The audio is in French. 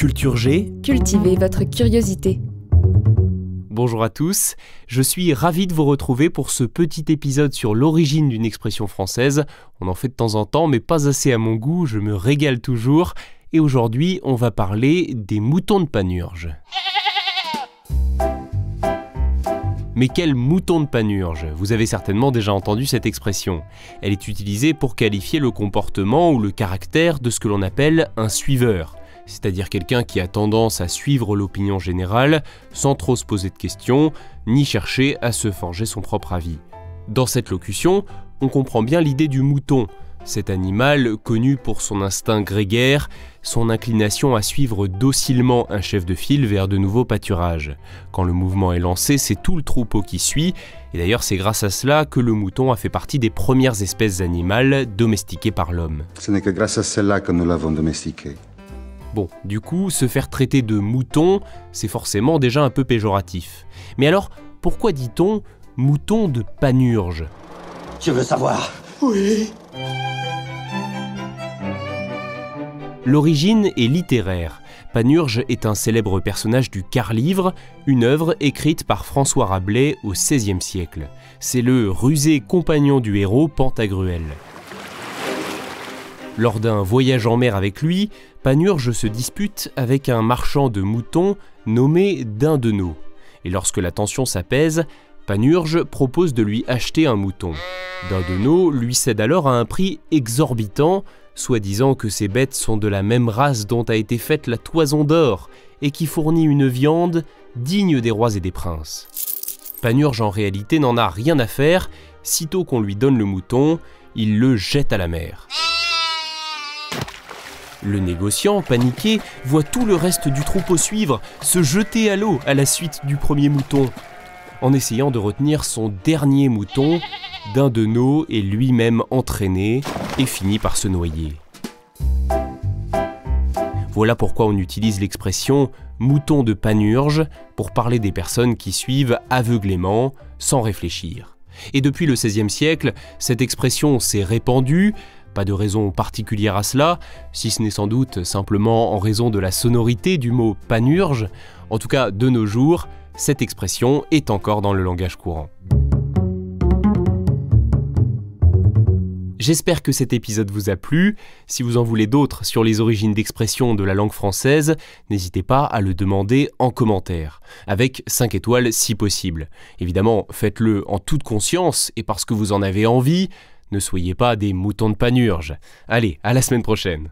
Culture G, cultivez votre curiosité. Bonjour à tous, je suis ravi de vous retrouver pour ce petit épisode sur l'origine d'une expression française. On en fait de temps en temps, mais pas assez à mon goût, je me régale toujours. Et aujourd'hui, on va parler des moutons de Panurge. Mais quel mouton de Panurge? Vous avez certainement déjà entendu cette expression. Elle est utilisée pour qualifier le comportement ou le caractère de ce que l'on appelle un suiveur. C'est-à-dire quelqu'un qui a tendance à suivre l'opinion générale sans trop se poser de questions, ni chercher à se forger son propre avis. Dans cette locution, on comprend bien l'idée du mouton, cet animal connu pour son instinct grégaire, son inclination à suivre docilement un chef de file vers de nouveaux pâturages. Quand le mouvement est lancé, c'est tout le troupeau qui suit, et d'ailleurs c'est grâce à cela que le mouton a fait partie des premières espèces animales domestiquées par l'homme. Ce n'est que grâce à cela que nous l'avons domestiqué. Bon, du coup, se faire traiter de mouton, c'est forcément déjà un peu péjoratif. Mais alors, pourquoi dit-on mouton de Panurge? Je veux savoir. Oui. L'origine est littéraire. Panurge est un célèbre personnage du quart-livre, une œuvre écrite par François Rabelais au XVIe siècle. C'est le rusé compagnon du héros Pantagruel. Lors d'un voyage en mer avec lui, Panurge se dispute avec un marchand de moutons nommé Dindeno. Et lorsque la tension s'apaise, Panurge propose de lui acheter un mouton. Dindeno lui cède alors à un prix exorbitant, soi-disant que ces bêtes sont de la même race dont a été faite la toison d'or et qui fournit une viande digne des rois et des princes. Panurge en réalité n'en a rien à faire, sitôt qu'on lui donne le mouton, il le jette à la mer. Le négociant, paniqué, voit tout le reste du troupeau suivre, se jeter à l'eau à la suite du premier mouton. En essayant de retenir son dernier mouton, Dindeno est lui-même entraîné et finit par se noyer. Voilà pourquoi on utilise l'expression « mouton de Panurge » pour parler des personnes qui suivent aveuglément, sans réfléchir. Et depuis le XVIe siècle, cette expression s'est répandue. Pas de raison particulière à cela, si ce n'est sans doute simplement en raison de la sonorité du mot Panurge. En tout cas, de nos jours, cette expression est encore dans le langage courant. J'espère que cet épisode vous a plu. Si vous en voulez d'autres sur les origines d'expression de la langue française, n'hésitez pas à le demander en commentaire, avec 5 étoiles si possible. Évidemment, faites-le en toute conscience et parce que vous en avez envie. Ne soyez pas des moutons de Panurge. Allez, à la semaine prochaine.